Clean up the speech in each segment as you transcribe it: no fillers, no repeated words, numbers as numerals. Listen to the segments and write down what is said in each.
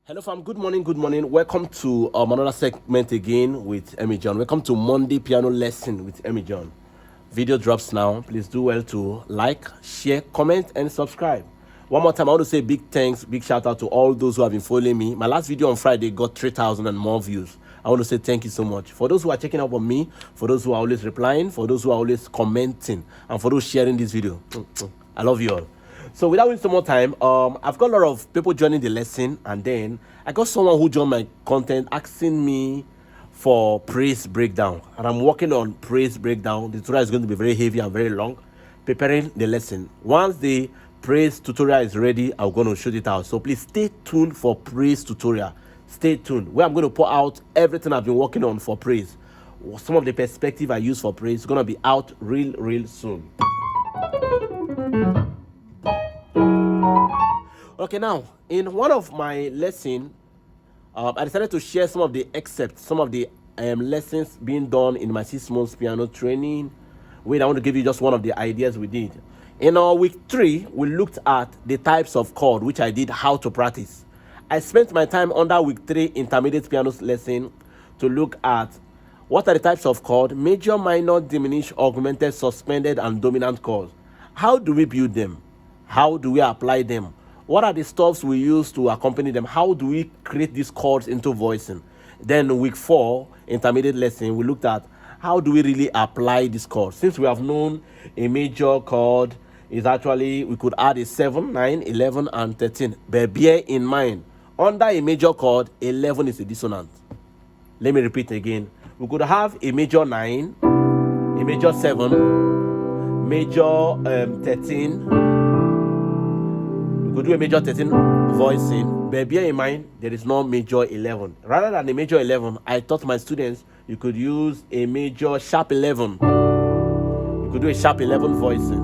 Hello fam, good morning, good morning. Welcome to another segment again with EMMY JOHN. Welcome to Monday piano lesson with EMMY JOHN. Video drops now. Please do well to like, share, comment and subscribe. One more time, I want to say big thanks, big shout out to all those who have been following me. My last video on Friday got 3,000 and more views. I want to say thank you so much. For those who are checking up on me, for those who are always replying, for those who are always commenting, and for those sharing this video, I love you all. So without wasting more time, I've got a lot of people joining the lesson, and then I got someone who joined my content asking me for praise breakdown, and I'm working on praise breakdown. The tutorial is going to be very heavy and very long, preparing the lesson. Once the praise tutorial is ready, I'm going to shoot it out. So please stay tuned for praise tutorial. Stay tuned, where I'm going to pour out everything I've been working on for praise. Some of the perspective I use for praise is going to be out real soon. Okay, now in one of my lessons, I decided to share some of the excerpts, some of the lessons being done in my 6 months piano training. Wait, I want to give you just one of the ideas we did. In our week 3, we looked at the types of chord, which I did how to practice. I spent my time under week 3 intermediate piano lesson to look at what are the types of chord: major, minor, diminished, augmented, suspended, and dominant chords. How do we build them? How do we apply them? What are the stuffs we use to accompany them? How do we create these chords into voicing? Then week 4, intermediate lesson, we looked at how do we really apply these chords. Since we have known a major chord is actually, we could add a 7, 9, 11, and 13. But bear in mind, under a major chord, 11 is a dissonant. Let me repeat again. We could have a major 9, a major 7, major 13, we could do a major 13 voicing, but bear in mind there is no major 11. Rather than a major 11, I taught my students you could use a major sharp 11. You could do a sharp 11 voicing.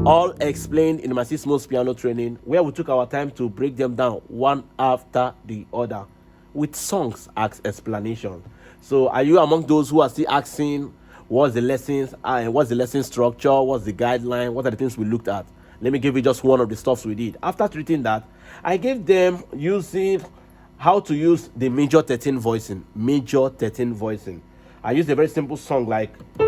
All explained in my 6 months piano training, where we took our time to break them down one after the other with songs as explanation. So are you among those who are still asking what's the lessons, what's the lesson structure, what's the guideline, what are the things we looked at? Let me give you just one of the stuffs we did. After treating that, I gave them using how to use the major 13 voicing. Major 13 voicing. I used a very simple song like so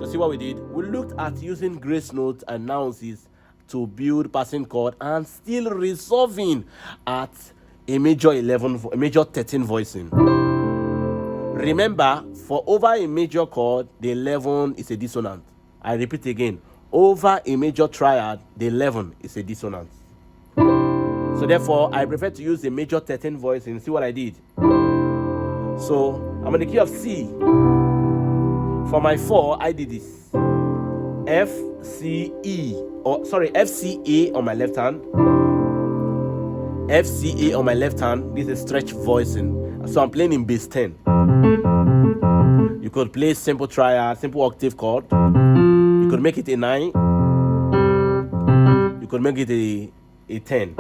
see what we did? We looked at using grace notes and nuances to build passing chord and still resolving at a major 11, a major 13 voicing. Remember, for over a major chord, the 11 is a dissonant. I repeat again, over a major triad, the 11 is a dissonant. So therefore, I prefer to use a major 13 voicing. See what I did? So I'm in the key of C. For my 4, I did this. F, C, E, or sorry, F, C, A on my left hand. F, C, A on my left hand. This is stretch voicing. So I'm playing in bass 10. You could play simple triad, simple octave chord. You could make it a 9. You could make it a 10.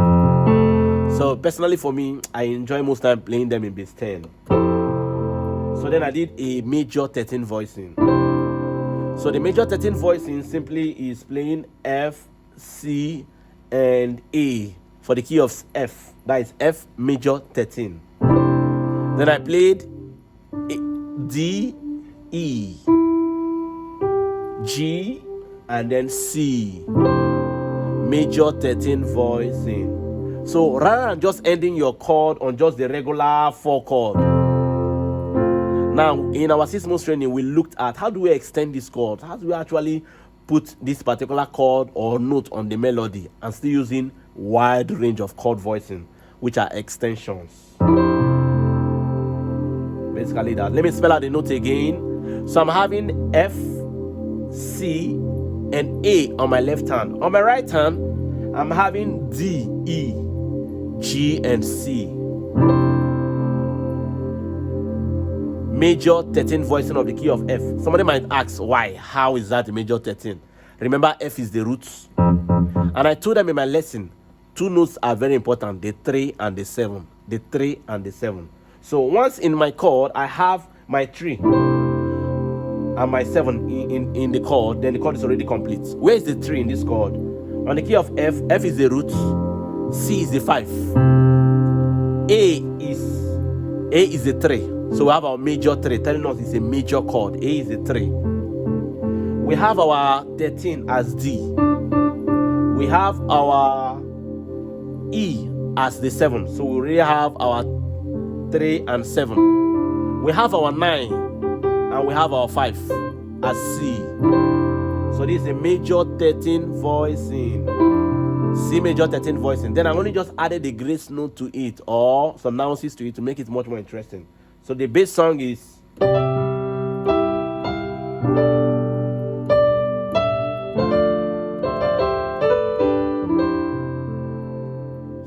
So personally for me, I enjoy most time playing them in bass 10. So then I did a major 13 voicing. So the major 13 voicing simply is playing F, C, and A for the key of F. That is F major 13. Then I played D, E, G, and then C. Major 13 voicing. So rather than just ending your chord on just the regular 4 chord. Now, in our 6 months training, we looked at how do we extend this chord? How do we actually put this particular chord or note on the melody and still using wide range of chord voicing, which are extensions. Basically that. Let me spell out the note again. So I'm having F, C, and A on my left hand. On my right hand, I'm having D, E, G, and C. Major 13 voicing of the key of F. Somebody might ask why? How is that a major 13? Remember, F is the roots. And I told them in my lesson, 2 notes are very important, the 3 and the 7. The 3 and the 7. So once in my chord, I have my 3. and my 7 in the chord, then the chord is already complete. Where is the 3 in this chord? On the key of F, F is the root, C is the 5, A is the 3. So we have our major 3 telling us it's a major chord. A is the 3. We have our 13 as D. We have our E as the 7. So we already have our 3 and 7. We have our 9 and we have our 5 as C. So this is a major 13 voicing. C major 13 voicing. Then I only just added the grace note to it, or some nuances to it to make it much more interesting. So the bass song is so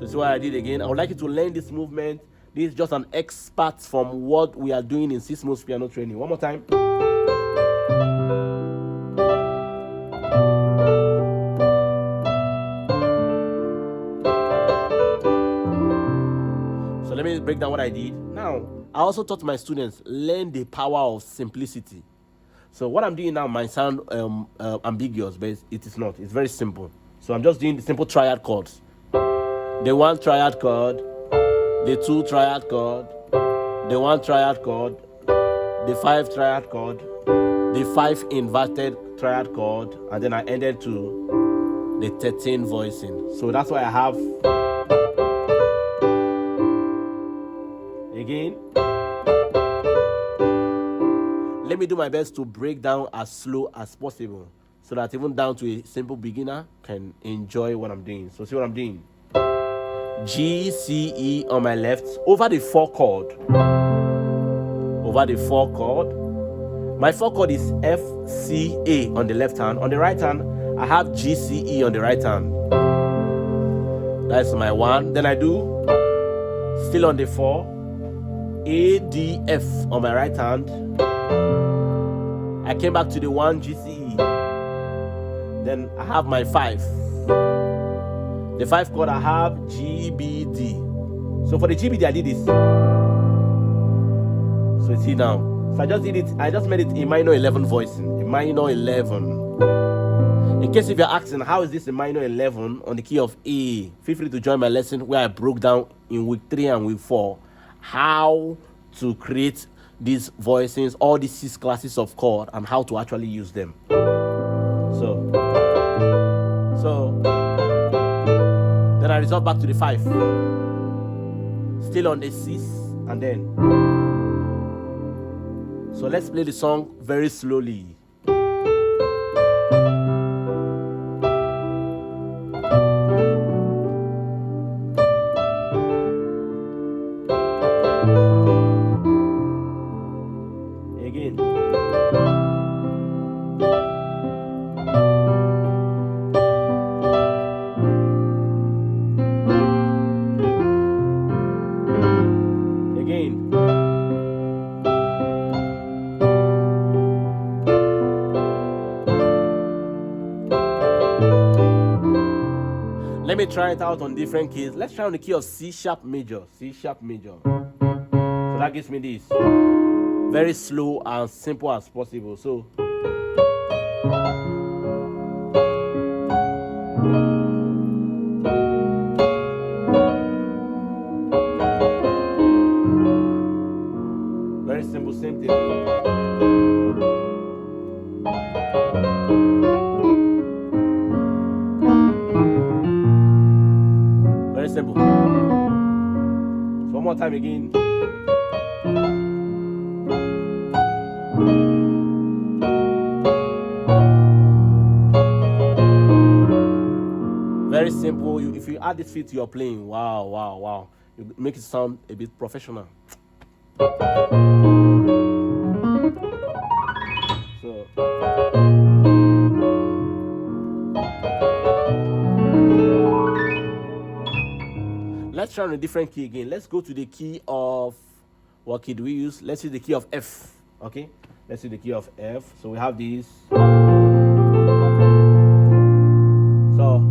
this is what I did again. I would like you to learn this movement. This is just an excerpt from what we are doing in 6 months piano training. One more time. So let me break down what I did. Now, I also taught my students, learn the power of simplicity. So what I'm doing now might sound ambiguous, but it is not. It's very simple. So I'm just doing the simple triad chords. The 1 triad chord, the 2 triad chord, the 1 triad chord, the 5 triad chord, the 5 inverted triad chord, and then I ended to the 13 voicing. So that's why I have again. Let me do my best to break down as slow as possible so that even down to a simple beginner can enjoy what I'm doing. So see what I'm doing. G, C, E on my left, over the 4 chord. Over the 4 chord. My 4 chord is F, C, A on the left hand. On the right hand, I have G, C, E on the right hand. That's my 1. Then I do, still on the 4, A, D, F on my right hand. I came back to the 1 G, C, E. Then I have my 5. The 5 chord, I have G, B, D. So for the G, B, D, I did this. So you see now. So I just did it. I just made it a minor 11 voicing. A minor 11. In case if you're asking, how is this a minor 11 on the key of A? Feel free to join my lesson where I broke down in week 3 and week 4 how to create these voicings, all these 6 classes of chord, and how to actually use them. So then I resort back to the 5, still on the 6, and then. So let's play the song very slowly. Let me try it out on different keys. Let's try on the key of C sharp major. C sharp major. So that gives me this. Very slow and simple as possible. So very simple, same thing. Very simple. So one more time again. Very simple. If you add this fit to your playing, wow. You make it sound a bit professional. So let's try on a different key again. Let's go to the key of, what key do we use? Let's use the key of F. Okay, let's use the key of F. So we have this. So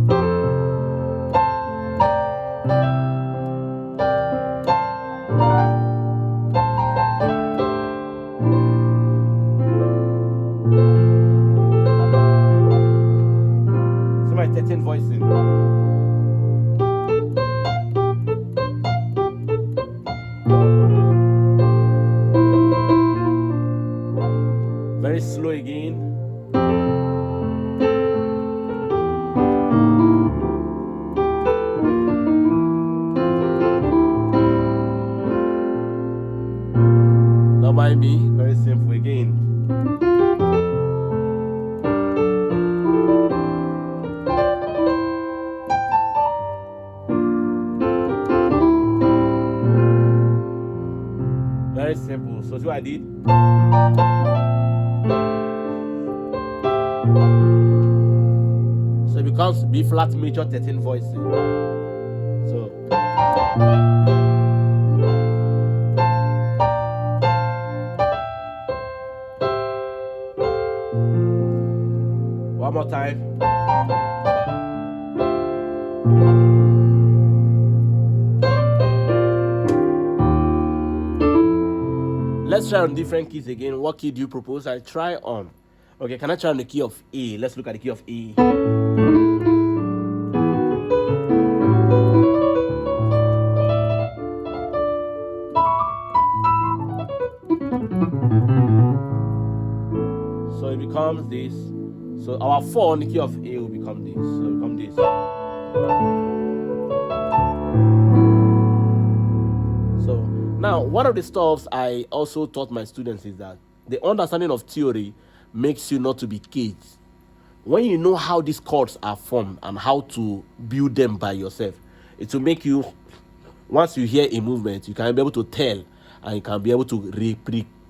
Very slow again. Don't mind me. Very simple again. Very simple. So see what I did? So it becomes B flat major 13 voicing. So one more time. Let's try on different keys again. What key do you propose I try on? Okay, can I try on the key of A? Let's look at the key of A. So it becomes this. So our 4 on the key of A will become this. So it will become this. So now, one of the stuffs I also taught my students is that the understanding of theory makes you not to be caged. When you know how these chords are formed and how to build them by yourself, it will make you, once you hear a movement, you can be able to tell and you can be able to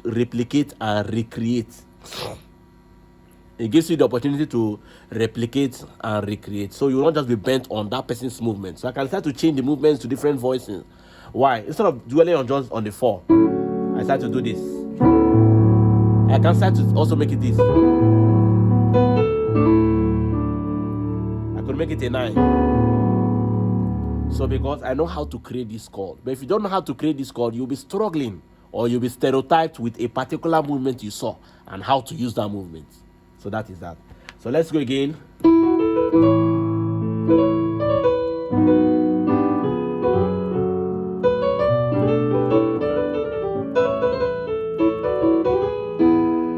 replicate and recreate. It gives you the opportunity to replicate and recreate. So you will not just be bent on that person's movement. So I can start to change the movements to different voices. Why? Instead of dwelling on just on the 4, I start to do this. I can start to also make it this. I could make it a 9. So because I know how to create this chord. But if you don't know how to create this chord, you'll be struggling or you'll be stereotyped with a particular movement you saw and how to use that movement. So that is that. So let's go again.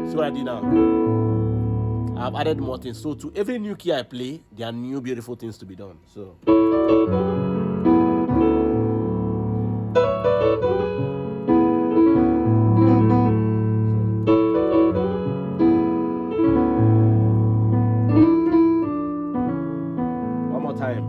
See what I did now? I've added more things. So to every new key I play, there are new beautiful things to be done. So one more time.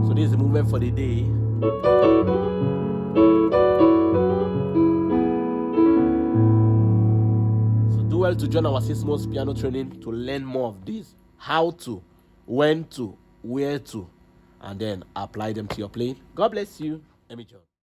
So this is the movement for the day. So do well to join our 6 months piano training to learn more of this. How to, when to, where to, and then apply them to your playing. God bless you. EMMY JOHN.